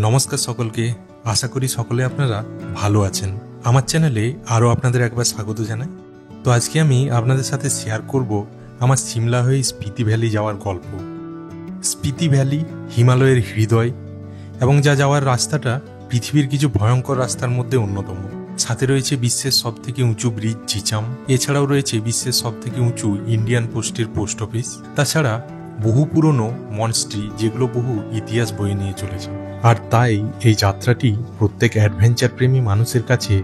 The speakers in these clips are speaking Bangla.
নমস্কার সকলকে, আশা করি সকলে আপনারা ভালো আছেন। আমার চ্যানেলে আরও আপনাদের একবার স্বাগত জানাই। তো আজকে আমি আপনাদের সাথে শেয়ার করব আমার সিমলা হয়ে স্পিতি ভ্যালি যাওয়ার গল্প। স্পিতি ভ্যালি হিমালয়ের হৃদয় এবং যা যাওয়ার রাস্তাটা পৃথিবীর কিছু ভয়ঙ্কর রাস্তার মধ্যে অন্যতম। সাথে রয়েছে বিশ্বের সবথেকে উঁচু ব্রিজ জিচাম, এছাড়াও রয়েছে বিশ্বের সবথেকে উঁচু ইন্ডিয়ান পোস্টের পোস্ট অফিস, তাছাড়া বহু পুরনো মনস্ট্রি যেগুলো বহু ইতিহাস বয়ে নিয়ে চলেছে। আর তাই এই যাত্রাটি প্রত্যেক অ্যাডভেঞ্চার প্রেমী মানুষের কাছে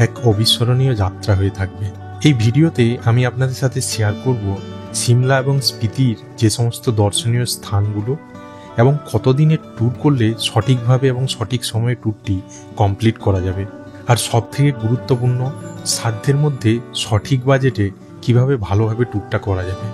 এক অবিস্মরণীয় যাত্রা হয়ে থাকবে। এই ভিডিওতে আমি আপনাদের সাথে শেয়ার করব সিমলা এবং স্পিতির যে সমস্ত দর্শনীয় স্থানগুলো এবং কতদিনের ট্যুর করলে সঠিকভাবে এবং সঠিক সময়ে ট্যুরটি কমপ্লিট করা যাবে, আর সবথেকে গুরুত্বপূর্ণ সাধ্যের মধ্যে সঠিক বাজেটে কিভাবে ভালোভাবে ট্যুরটা করা যাবে।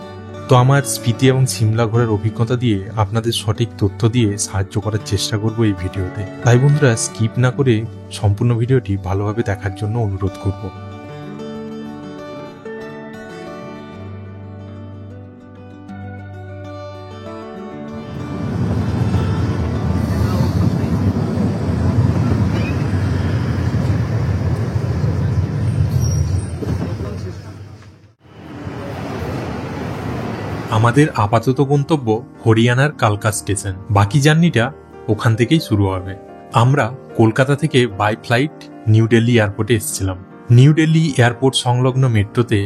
তো আমার স্পিতি এবং সিমলা ঘোরার অভিজ্ঞতা দিয়ে আপনাদের সঠিক তথ্য দিয়ে সাহায্য করার চেষ্টা করব এই ভিডিওতে। তাই বন্ধুরা, স্কিপ না করে সম্পূর্ণ ভিডিওটি ভালোভাবে দেখার জন্য অনুরোধ করব। আমাদের আপাতত গন্তব্য হরিয়ানার কালকা স্টেশন। বাকি জার্নিটা ওখান থেকেই শুরু হবে। আমরা কলকাতা থেকে বাই ফ্লাইট নিউ দিল্লি এয়ারপোর্টে এসেছিলাম। নিউ দিল্লি এয়ারপোর্ট সংলগ্ন মেট্রোতে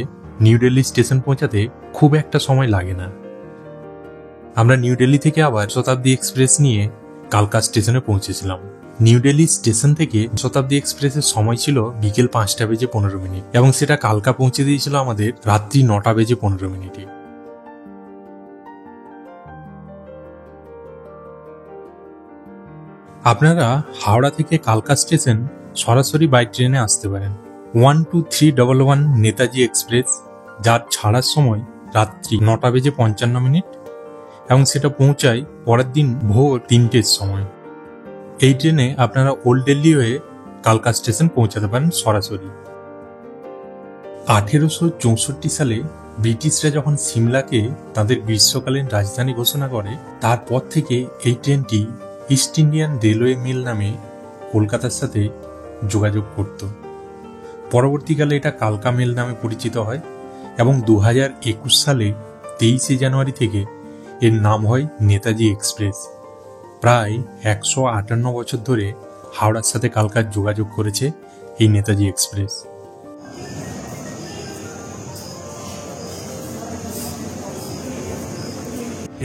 নিউ দিল্লি স্টেশন পৌঁছাতে খুব একটা সময় লাগে না। আমরা নিউ দিল্লি থেকে আবার শতাব্দী এক্সপ্রেস নিয়ে কালকা স্টেশনে পৌঁছেছিলাম। নিউ দিল্লি স্টেশন থেকে শতাব্দী এক্সপ্রেসের সময় ছিল বিকেল 5:15 এবং সেটা কালকা পৌঁছে দিয়েছিল আমাদের রাত্রি 9:15। আপনারা হাওড়া থেকে কালকা স্টেশন সরাসরি বাই ট্রেনে আসতে পারেন। 12311 নেতাজি এক্সপ্রেস, যার ছাড়ার সময় রাত্রি 9:55 এবং সেটা পৌঁছায় পরের দিন ভোর 3টের সময়। এই ট্রেনে আপনারা ওল্ড দিল্লি হয়ে কালকা স্টেশন পৌঁছাতে পারেন সরাসরি। 1864 সালে ব্রিটিশরা যখন সিমলাকে তাদের গ্রীষ্মকালীন রাজধানী ঘোষণা করে, তারপর থেকে এই ট্রেনটি ইস্ট ইন্ডিয়ান রেলওয়ে মেল নামে কলকাতার সাথে যোগাযোগ করত। পরবর্তীকালে এটা কালকা মেল নামে পরিচিত হয় এবং 2021 সালে 23 জানুয়ারি থেকে এর নাম হয় নেতাজি এক্সপ্রেস। প্রায় 158 বছর ধরে হাওড়ার সাথে কালকার যোগাযোগ করেছে এই নেতাজি এক্সপ্রেস।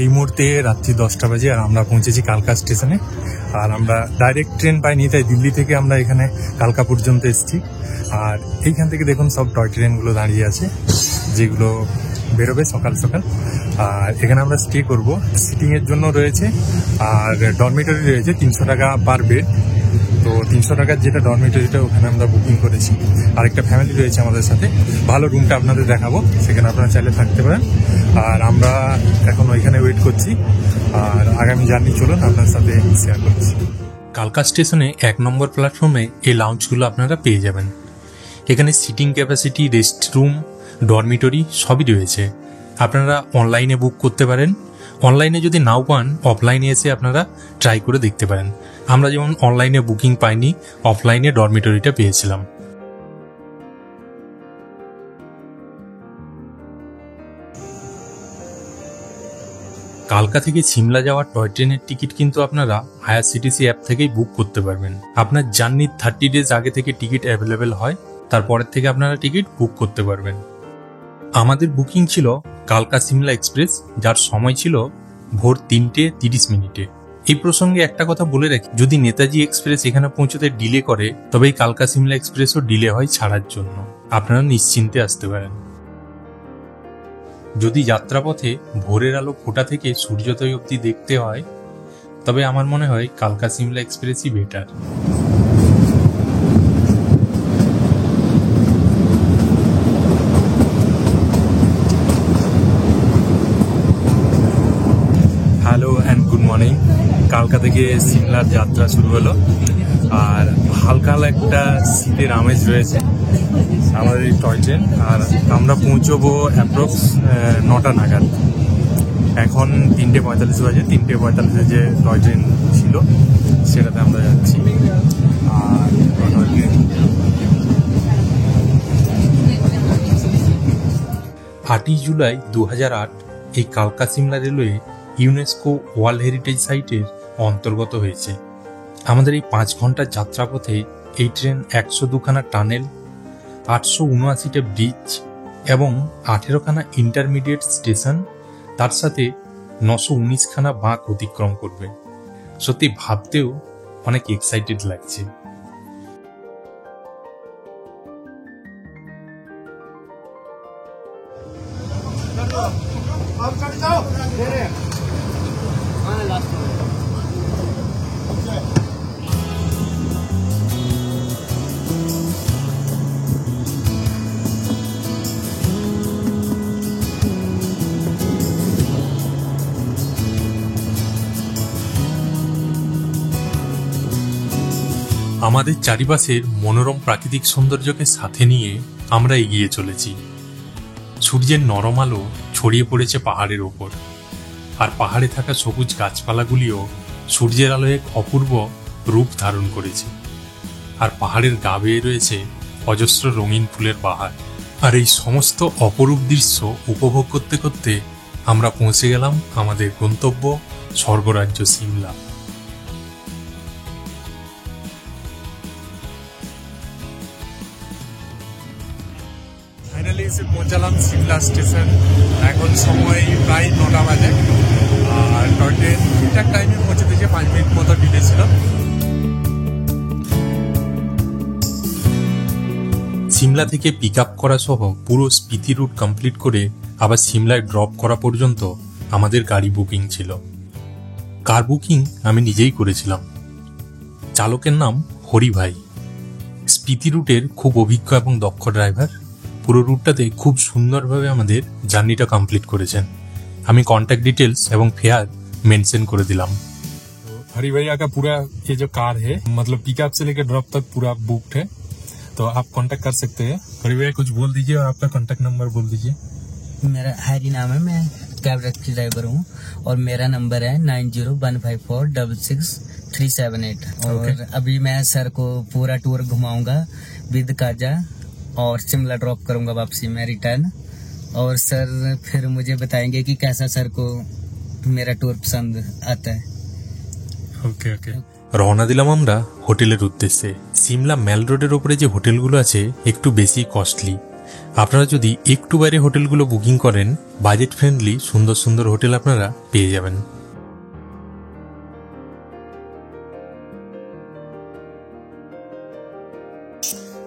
এই মুহূর্তে রাত্রি 10টা বাজে আর আমরা পৌঁছেছি কালকা স্টেশনে। আর আমরা ডাইরেক্ট ট্রেন পাইনি, তাই দিল্লি থেকে আমরা এখানে কালকা পর্যন্ত এসেছি। আর এইখান থেকে দেখুন সব টয় ট্রেনগুলো দাঁড়িয়ে আছে, যেগুলো বেরোবে সকাল সকাল। আর এখানে আমরা স্টে করব। সিটিংয়ের জন্য রয়েছে আর ডরমিটরি রয়েছে 300 টাকা পার বেড। তো 300 টাকার যেটা ডরমিটরিটা ওখানে আমরা বুকিং করেছি। আরেকটা ফ্যামিলি রয়েছে আমাদের সাথে। ভালো রুমটা আপনাদের দেখাবো, সেখানে আপনারা চাইলে থাকতে পারেন। আর আমরা এখন ওইখানে ওয়েট করছি। আর আগামী জার্নি চলুন আপনার সাথে শেয়ার করছি। কালকা স্টেশনে 1 নম্বর প্ল্যাটফর্মে এই লাউঞ্জগুলো আপনারা পেয়ে যাবেন। এখানে seating capacity, rest room, dormitory সবই রয়েছে। আপনারা অনলাইনে বুক করতে পারেন। অনলাইনে যদি নাও পান, অফলাইনে এসে আপনারা ট্রাই করে দেখতে পারেন। আমরা যেমন অনলাইনে বুকিং পাইনি, অফলাইনে ডরমিটরিটা পেয়েছিলাম। কালকা থেকে সিমলা যাওয়ার টয় ট্রেনের টিকিট কিন্তু আপনারা আইআরসিটিসি অ্যাপ থেকেই বুক করতে পারবেন। আপনার জার্নির 30 ডেজ আগে থেকে টিকিট অ্যাভেলেবেল হয়, তারপরের থেকে আপনারা টিকিট বুক করতে পারবেন। আমাদের বুকিং ছিল কালকা সিমলা এক্সপ্রেস, যার সময় ছিল ভোর 3:30। এই প্রসঙ্গে একটা কথা বলে রাখি, যদি নেতাজি এক্সপ্রেস এখানে পৌঁছতে ডিলে করে, তবে এই কালকা সিমলা এক্সপ্রেসও ডিলে হয় ছাড়ার জন্য। আপনারা নিশ্চিন্তে আসতে পারেন। যদি যাত্রাপথে ভোরের আলো ফোটা থেকে সূর্যোদয় অবধি দেখতে হয়, তবে আমার মনে হয় কালকা সিমলা এক্সপ্রেসই better. Hello and good morning. কালকা থেকে সিমলার যাত্রা শুরু হলো আর হালকা একটা শীতের আমেজ রয়েছে আমাদের এই টয় ট্রেন। আর আমরা পৌঁছবো অ্যাপ্রক্স 9টা নাগাদ। এখন 3:45 বাজে। 3:45 যে টয় ট্রেন ছিল সেটাতে আমরা যাচ্ছি। আর 8ই জুলাই 2008 এই কালকা Shimla railway UNESCO world heritage সাইটের অন্তর্গত হয়েছে। আমাদের এই 5 ঘন্টার যাত্রাপথে এই ট্রেন 102খানা টানেল, 879টা ব্রিজ এবং 18খানা ইন্টারমিডিয়েট স্টেশন, তার সাথে 919খানা বাঁক অতিক্রম করবে। সত্যি ভাবতেও অনেক এক্সাইটেড লাগছে। আমাদের চারিপাশের মনোরম প্রাকৃতিক সৌন্দর্যকে সাথে নিয়ে আমরা এগিয়ে চলেছি। সূর্যের নরম আলো ছড়িয়ে পড়েছে পাহাড়ের ওপর, আর পাহাড়ে থাকা সবুজ গাছপালাগুলিও সূর্যের আলোয় এক অপূর্ব রূপ ধারণ করেছে। আর পাহাড়ের গা বেয়ে রয়েছে অজস্র রঙিন ফুলের পাহাড়। আর এই সমস্ত অপরূপ দৃশ্য উপভোগ করতে করতে আমরা পৌঁছে গেলাম আমাদের গন্তব্য স্বর্গরাজ্য সিমলা। ফাইনালি এসে পৌঁছালাম সিমলা স্টেশন। এখন সময় প্রায় 9টা বাজে, আর টয় ট্রেন ঠিকঠাক টাইমে পৌঁছে দিয়েছে, 5 মিনিট মতো ডিলে ছিল। সিমলা থেকে পিক আপ করা সহ পুরো স্পিতি রুট কমপ্লিট করে আবার সিমলায় ড্রপ করা পর্যন্ত আমাদের গাড়ি বুকিং ছিল। কার বুকিং আমি নিজেই করেছিলাম। চালকের নাম হরি ভাই। স্পিতি রুটের খুব অভিজ্ঞ এবং দক্ষ ড্রাইভার। পুরো রুটটাতে খুব সুন্দরভাবে আমাদের জার্নিটা কমপ্লিট করেছেন। আমি कॉन्टैक्ट डिटेल्स एवं फेयर मेंशन कर दिलाम। तो हरी भैया का पूरा ये जो कार है मतलब पिकअप से लेकर ड्रॉप तक पूरा बुक्ड है, तो आप कांटेक्ट कर सकते हैं। हरी भैया कुछ बोल दीजिए और आपका कांटेक्ट नंबर बोल दीजिए। मेरा हरी नाम है, मैं कैब टैक्सी ड्राइवर हूँ और मेरा नंबर है 9015466378। और अभी मैं सर को पूरा टूर घुमाऊंगा विद काजा और शिमला ड्रॉप करूंगा वापसी में रिटर्न। और सर फिर मुझे बताएंगे कि कैसा सर को मेरा टूर पसंद आता है। ওকে ওকে। রওনা দিলাম আমরা হোটেলের উদ্দেশ্যে। সিমলা মেল রোডের ওপরে যে হোটেলগুলো আছে একটু বেশি কস্টলি। আপনারা যদি একটু বাইরে হোটেলগুলো বুকিং করেন, বাজেট ফ্রেন্ডলি সুন্দর সুন্দর হোটেল আপনারা পেয়ে যাবেন।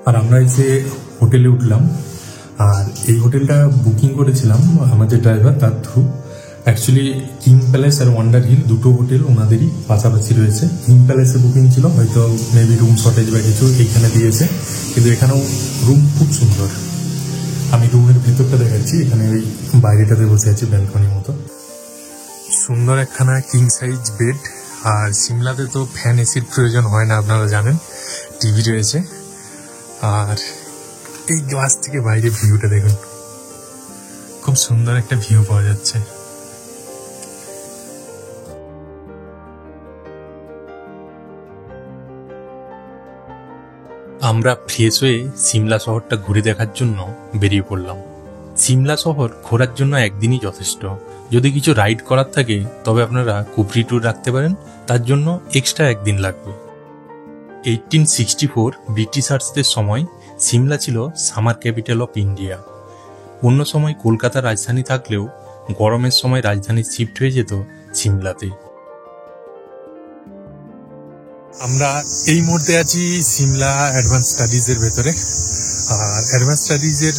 আর আমরা এসে হোটেলে উঠলাম। আর এই হোটেলটা বুকিং করেছিলাম আমাদের ড্রাইভার তার থ্রু। অ্যাকচুয়ালি কিং প্যালেস আর ওয়ান্ডার হিল দুটো হোটেল ওনাদেরই পাশাপাশি রয়েছে। কিং প্যালেসে বুকিং ছিল, হয়তো মেবি রুম শর্টেজ বা কিছু এইখানে দিয়েছে, কিন্তু এখানেও রুম খুব সুন্দর। আমি রুমের ভেতরটা দেখাচ্ছি। এখানে ওই বাইরেটাতে বসে আছি ব্যালকনির মতো। সুন্দর একখানা কিং সাইজ বেড। আর সিমলাতে তো ফ্যান এসির প্রয়োজন হয় না, আপনারা জানেন। টিভি রয়েছে। আর এই গ্লাস থেকে বাইরে ভিউটা দেখুন, খুব সুন্দর একটা ভিউ পাওয়া যাচ্ছে। আমরা ফ্রেশ হয়ে সিমলা শহরটা ঘুরে দেখার জন্য বেরিয়ে পড়লাম। সিমলা শহর ঘোরার জন্য একদিনই যথেষ্ট। যদি কিছু রাইড করার থাকে তবে আপনারা কুফরি ট্যুর রাখতে পারেন, তার জন্য এক্সট্রা একদিন লাগবে। 1864 ব্রিটিশার্সদের সময় সিমলা ছিল সামার ক্যাপিটাল অফ ইন্ডিয়া। অন্য সময় কলকাতা রাজধানী থাকলেও গরমের সময় রাজধানী শিফট হয়ে যেত সিমলাতে। আমরা এই মুহূর্তে আছি সিমলা অ্যাডভান্স স্টাডিজের ভেতরে। আর অ্যাডভান্স স্টাডিজের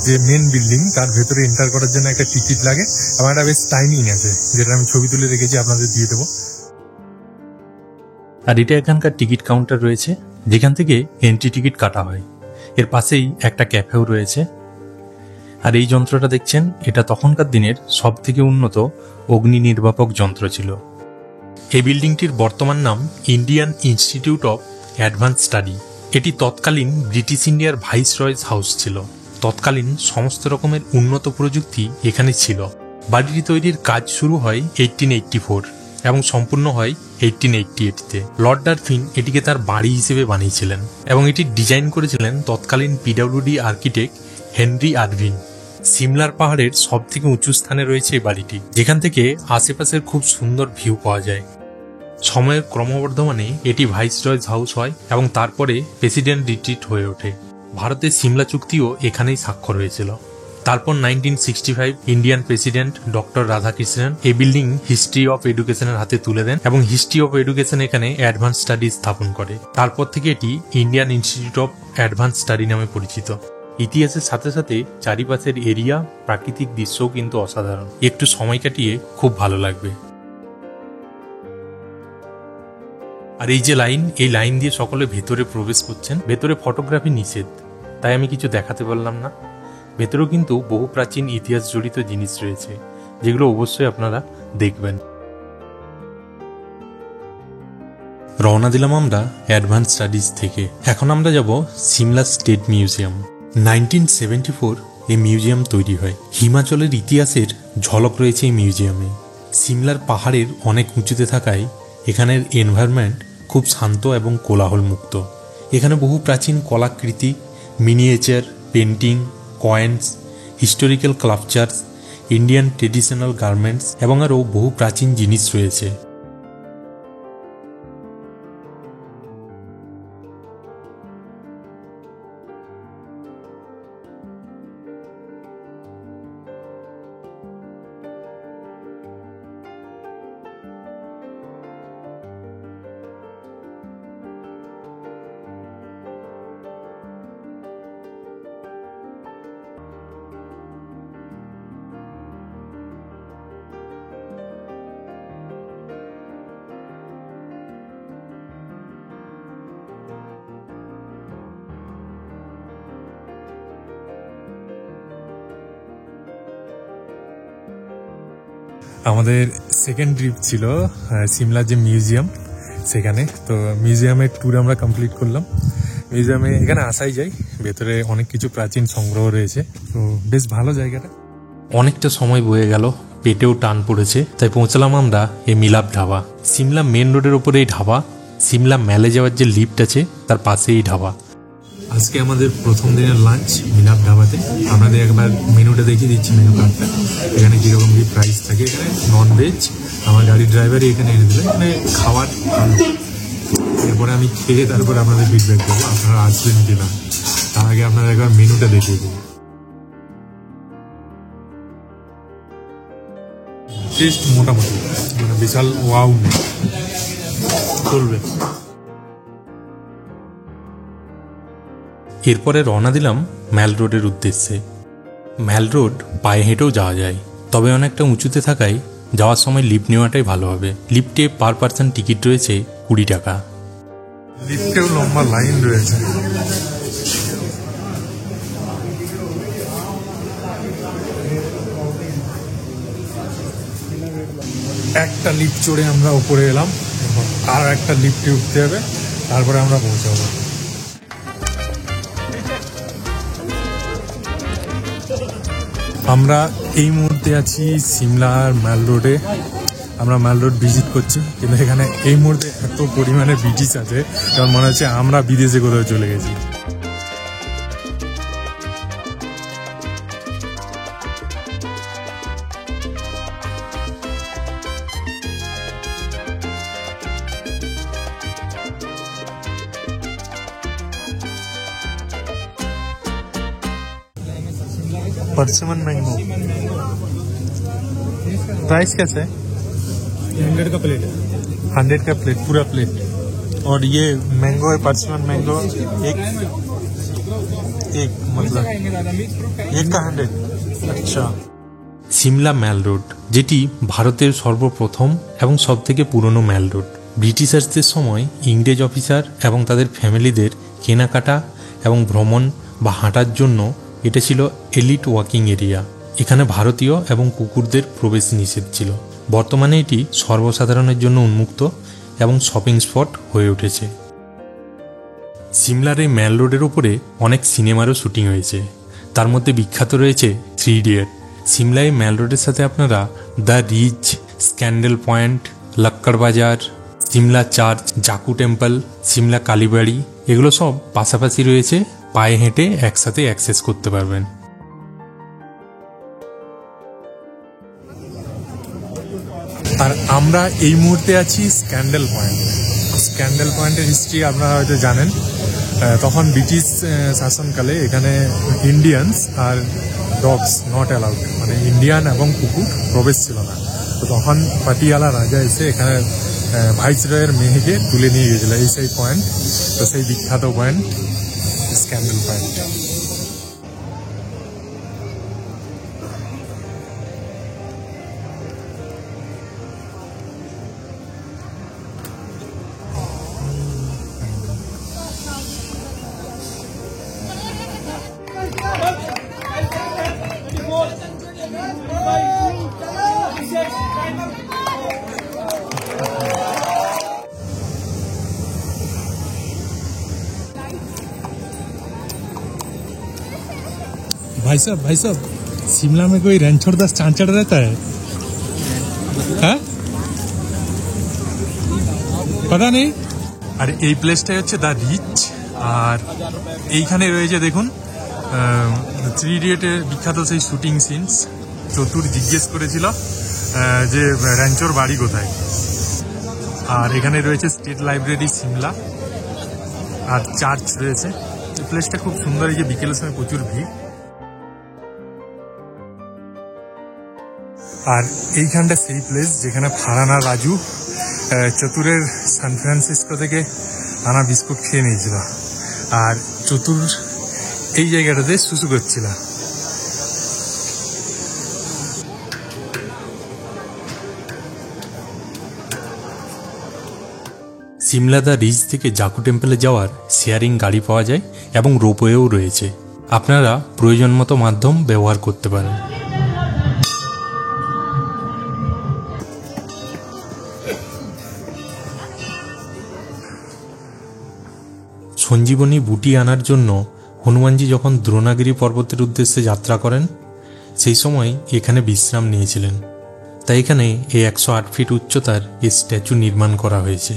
যে মেন বিল্ডিং তার ভেতরে এন্টার করার জন্য একটা টিকিট লাগে এবং একটা বেশ টাইমিং আছে, যেটা আমি ছবি তুলে রেখেছি, আপনাদের দিয়ে দেবো। আর এটা এখানকার টিকিট কাউন্টার রয়েছে, যেখান থেকে এন্ট্রি টিকিট কাটা হয়। এর পাশেই একটা ক্যাফেও রয়েছে। আর এই যন্ত্রটা দেখছেন, এটা তখনকার দিনের সব থেকে উন্নত অগ্নি নির্বাপক যন্ত্র ছিল। এই বিল্ডিংটির বর্তমান নাম Indian institute of advance study. এটি তৎকালীন ব্রিটিশ ইন্ডিয়ার ভাইস রয়েস হাউস ছিল। তৎকালীন সমস্ত রকমের উন্নত প্রযুক্তি এখানে ছিল। বাড়িটি তৈরির কাজ শুরু হয় 1884 এবং সম্পূর্ণ হয় 1888-তে। লর্ড ডারফিন এটিকে তার বাড়ি হিসেবে বানিয়েছিলেন এবং এটি ডিজাইন করেছিলেন তৎকালীন পিডব্লিউডি আর্কিটেক্ট হেনরি আরভিন। সিমলার পাহাড়ের সব থেকে উঁচু স্থানে রয়েছে এই বাড়িটি, যেখান থেকে আশেপাশের খুব সুন্দর ভিউ পাওয়া যায়। সময়ের ক্রমবর্ধমানে এটি ভাইসরয়েস হাউস হয় এবং তারপরে প্রেসিডেন্ট রিট্রিট হয়ে ওঠে। ভারতের সিমলা চুক্তিও এখানেই স্বাক্ষর হয়েছিল। তারপর 1965 ইন্ডিয়ান প্রেসিডেন্ট ডক্টর রাধাকৃষ্ণন এই বিল্ডিং হিস্ট্রি অফ এডুকেশনের হাতে তুলে দেন এবং হিস্ট্রি অফ এডুকেশন এখানে অ্যাডভান্স স্টাডি স্থাপন করে। তারপর থেকে এটি Indian institute of advance study নামে পরিচিত। ইতিহাসের সাথে সাথে চারিপাশের এরিয়া, প্রাকৃতিক দৃশ্যও কিন্তু অসাধারণ। একটু সময় কাটিয়ে খুব ভালো লাগবে। আর এই যে লাইন, এই লাইন দিয়ে সকলে ভেতরে প্রবেশ করছেন। ভেতরে ফটোগ্রাফি নিষেধ, তাই আমি কিছু দেখাতে পারলাম না। ভেতরেও কিন্তু বহু প্রাচীন ইতিহাস জড়িত জিনিস রয়েছে, যেগুলো অবশ্যই আপনারা দেখবেন। রওনা দিলাম আমরা অ্যাডভান্স স্টাডিজ থেকে। এখন আমরা যাব সিমলা স্টেট মিউজিয়াম। 1974 এই মিউজিয়াম তৈরি হয়। হিমাচলের ইতিহাসের ঝলক রয়েছে এই মিউজিয়ামে। সিমলার পাহাড়ের অনেক উঁচুতে থাকায় এখানের এনভায়রনমেন্ট খুব শান্ত এবং কোলাহল মুক্ত। এখানে বহু প্রাচীন কলাকৃতি, miniature, painting, coins, historical sculptures, Indian traditional garments এবং আরও বহু প্রাচীন জিনিস রয়েছে। আমাদের সেকেন্ড ট্রিপ ছিল সিমলার যে মিউজিয়াম সেখানে। তো মিউজিয়ামের ট্যুর আমরা কমপ্লিট করলাম। মিউজিয়ামে এখানে আসাই যায়, ভেতরে অনেক কিছু প্রাচীন সংগ্রহ রয়েছে, তো বেশ ভালো জায়গাটা। অনেকটা সময় বয়ে গেল, পেটেও টান পড়েছে, তাই পৌঁছলাম আমরা এই মিলাপ ধাবা। সিমলা মেন রোডের ওপরে এই ধাবা। সিমলা ম্যালে যাওয়ার যে লিফট আছে তার পাশে এই ধাবা। আজকে আমাদের প্রথম দিনের লাঞ্চ মিলাপ ধাবাতে। আপনাদের একবার মেনুটা দেখিয়ে দিচ্ছি, মেনু কার্ডটা। এখানে কীরকম কি প্রাইস থাকে। এখানে ননভেজ আমার গাড়ির ড্রাইভারই এখানে এনে দিলেন। এখানে খাবার ভালো। এরপরে আমি খেয়ে তারপরে আপনাদের ফিডব্যাক দেবো, আপনারা আসবেন কিনা। তার আগে আপনারা একবার মেনুটা দেখিয়ে দেবো। টেস্ট মোটামুটি, মানে বিশাল ওয়াও নেই, চলবে। এরপরে রওনা দিলাম ম্যাল রোডের উদ্দেশ্যে। ম্যাল রোড পায়ে হেঁটেও যাওয়া যায়, তবে অনেকটা উঁচুতে থাকায় যাওয়ার সময় লিফট নেওয়াটাই ভালো হবে। লিফটে পার পার্সন টিকিট রয়েছে 20 টাকা। লিফটেও লম্বা লাইন রয়েছে। একটা লিফট চড়ে আমরা উপরে এলাম, আর একটা লিফটে উঠতে হবে, তারপরে আমরা পৌঁছাবো। আমরা এই মুহূর্তে আছি সিমলার ম্যাল রোডে। আমরা ম্যাল রোড ভিজিট করছি, কিন্তু এখানে এই মুহূর্তে এত পরিমাণে ব্রিটিশ আছে যেমন মনে হচ্ছে আমরা বিদেশে কোথাও চলে গেছি। परसिमन मैंगो प्राइस कैसे है? 100 का प्लेट है। 100 का प्लेट, पूरा प्लेट। और ये मैंगो है, परसिमन मैंगो एक मतलब एक का 100। अच्छा। সিমলা ম্যাল রোড, যেটি ভারতের সর্বপ্রথম এবং সবথেকে পুরনো ম্যাল রোড। ব্রিটিশার্সদের সময় ইংরেজ অফিসার এবং তাদের ফ্যামিলিদের কেনাকাটা এবং ভ্রমণ বা হাঁটার জন্য এটা ছিল এলিট ওয়াকিং এরিয়া। এখানে ভারতীয় এবং কুকুরদের প্রবেশ নিষেধ ছিল। বর্তমানে এটি সর্বসাধারণের জন্য উন্মুক্ত এবং শপিং স্পট হয়ে উঠেছে। সিমলার এই ম্যাল রোডের ওপরে অনেক সিনেমারও শুটিং হয়েছে, তার মধ্যে বিখ্যাত রয়েছে 3 ইডিয়ট। সিমলায় মেল রোডের সাথে আপনারা দ্য রিচ, স্ক্যান্ডেল পয়েন্ট, লক্কড় বাজার, সিমলা চার্চ, জাকু টেম্পল, সিমলা কালীবাড়ি এগুলো সব পাশাপাশি রয়েছে, পায়ে হেঁটে একসাথে অ্যাক্সেস করতে পারবেন। আর আমরা এই মুহূর্তে আছি স্ক্যান্ডেল পয়েন্ট। স্ক্যান্ডেল পয়েন্টের হিস্ট্রি আপনারা হয়তো জানেন। তখন ব্রিটিশ শাসনকালে এখানে ইন্ডিয়ানস আর ডগস নট অ্যালাউড, মানে ইন্ডিয়ান এবং কুকুর প্রবেশ ছিল না। তো তখন পাটিয়ালা রাজা এসে এখানে ভাইসরয়ের মেয়েকে তুলে নিয়ে গেছিল, এই সেই পয়েন্ট। তো সেই বিখ্যাত পয়েন্ট স্ক্যান্ডেল পয়েন্ট। भाई साहब शिमला में कोई रणछोड़ दास चांचड़ रहता है? हाँ? पता नहीं। আর এই প্লেসটাই হচ্ছে দ্য রিচ। আর এইখানে রয়েছে দেখুন 3 ইডিয়টের বিখ্যাত সেই শুটিং সিনস। চতুর জিজ্ঞেস করেছিল যে র্যাঞ্চোর বাড়ি কোথায়। আর এখানে রয়েছে স্টেট লাইব্রেরি সিমলা, আর চার্চ রয়েছে। এই প্লেসটা খুব সুন্দর, এই যে বিকেলের সময় প্রচুর ভিড়। আর এইখানটা সেই প্লেস যেখানে ফারানা রাজু চতুরের সান ফ্রান্সিসকো থেকে আনা বিস্কুট খেয়ে নিয়েছিল, আর চতুর এই জায়গাটাতে শুশু করছিল। সিমলা দ্য রিচ থেকে জাকু টেম্পলে যাওয়ার শেয়ারিং গাড়ি পাওয়া যায় এবং রোপওয়েও রয়েছে। আপনারা প্রয়োজন মতো মাধ্যম ব্যবহার করতে পারেন। সঞ্জীবনী বুটি আনার জন্য হনুমানজি যখন দ্রোণাগিরি পর্বতের উদ্দেশ্যে যাত্রা করেন সেই সময় এখানে বিশ্রাম নিয়েছিলেন। তাই এখানে এই 108 ফিট উচ্চতার এই স্ট্যাচু নির্মাণ করা হয়েছে।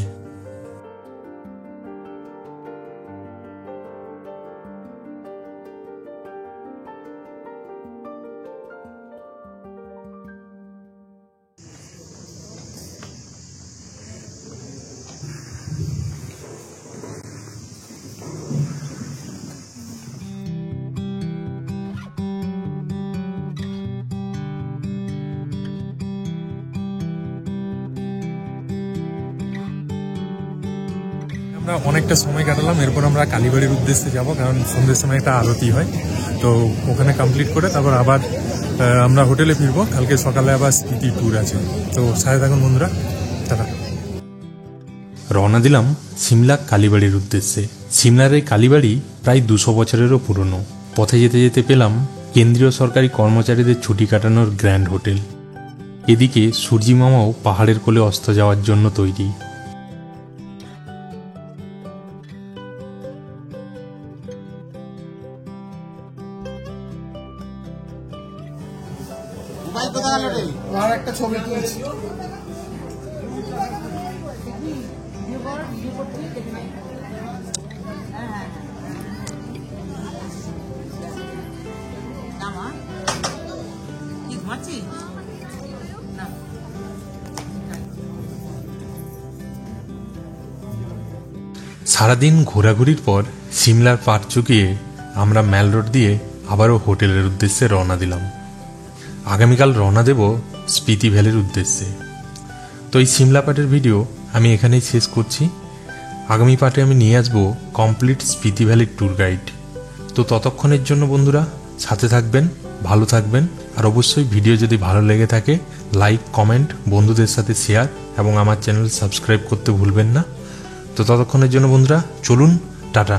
আমরা অনেকটা সময় কাটালাম, এরপর আমরা কালীবাড়ির উদ্দেশ্যে যাব, কারণ সন্ধ্যের সময় একটা আরতি হয়। তো ওখানে কমপ্লিট করে তারপর আবার আমরা হোটেলে ফিরবো। কালকে সকালে আবার স্পিতি ট্যুর আছে। তো সাথে থাকুন বন্ধুরা, টাটা। রওনা দিলাম সিমলা কালীবাড়ির উদ্দেশ্যে। সিমলার এই কালীবাড়ি প্রায় 200 বছরেরও পুরনো। পথে যেতে যেতে পেলাম কেন্দ্রীয় সরকারি কর্মচারীদের ছুটি কাটানোর গ্র্যান্ড হোটেল। এদিকে সূর্যি মামাও পাহাড়ের কোলে অস্ত যাওয়ার জন্য তৈরি। একটা ছবি তুলছি। সারাদিন ঘোরাঘুরির পর সিমলার পার্ক চুকিয়ে আমরা মেল রোড দিয়ে আবারও হোটেলের উদ্দেশ্যে রওনা দিলাম। আগামীকাল রওনা দেব স্পিতি ভ্যালির উদ্দেশ্যে। তো এই সিমলা পার্টের ভিডিও আমি এখানেই শেষ করছি। আগামী পার্টে আমি নিয়ে আসবো কমপ্লিট স্পিতি ভ্যালির ট্যুর গাইড। তো ততক্ষণের জন্য বন্ধুরা সাথে থাকবেন, ভালো থাকবেন, আর অবশ্যই ভিডিও যদি ভালো লেগে থাকে লাইক, কমেন্ট, বন্ধুদের সাথে শেয়ার এবং আমার চ্যানেল সাবস্ক্রাইব করতে ভুলবেন না। তো ততক্ষণের জন্য বন্ধুরা চলুন, টাটা।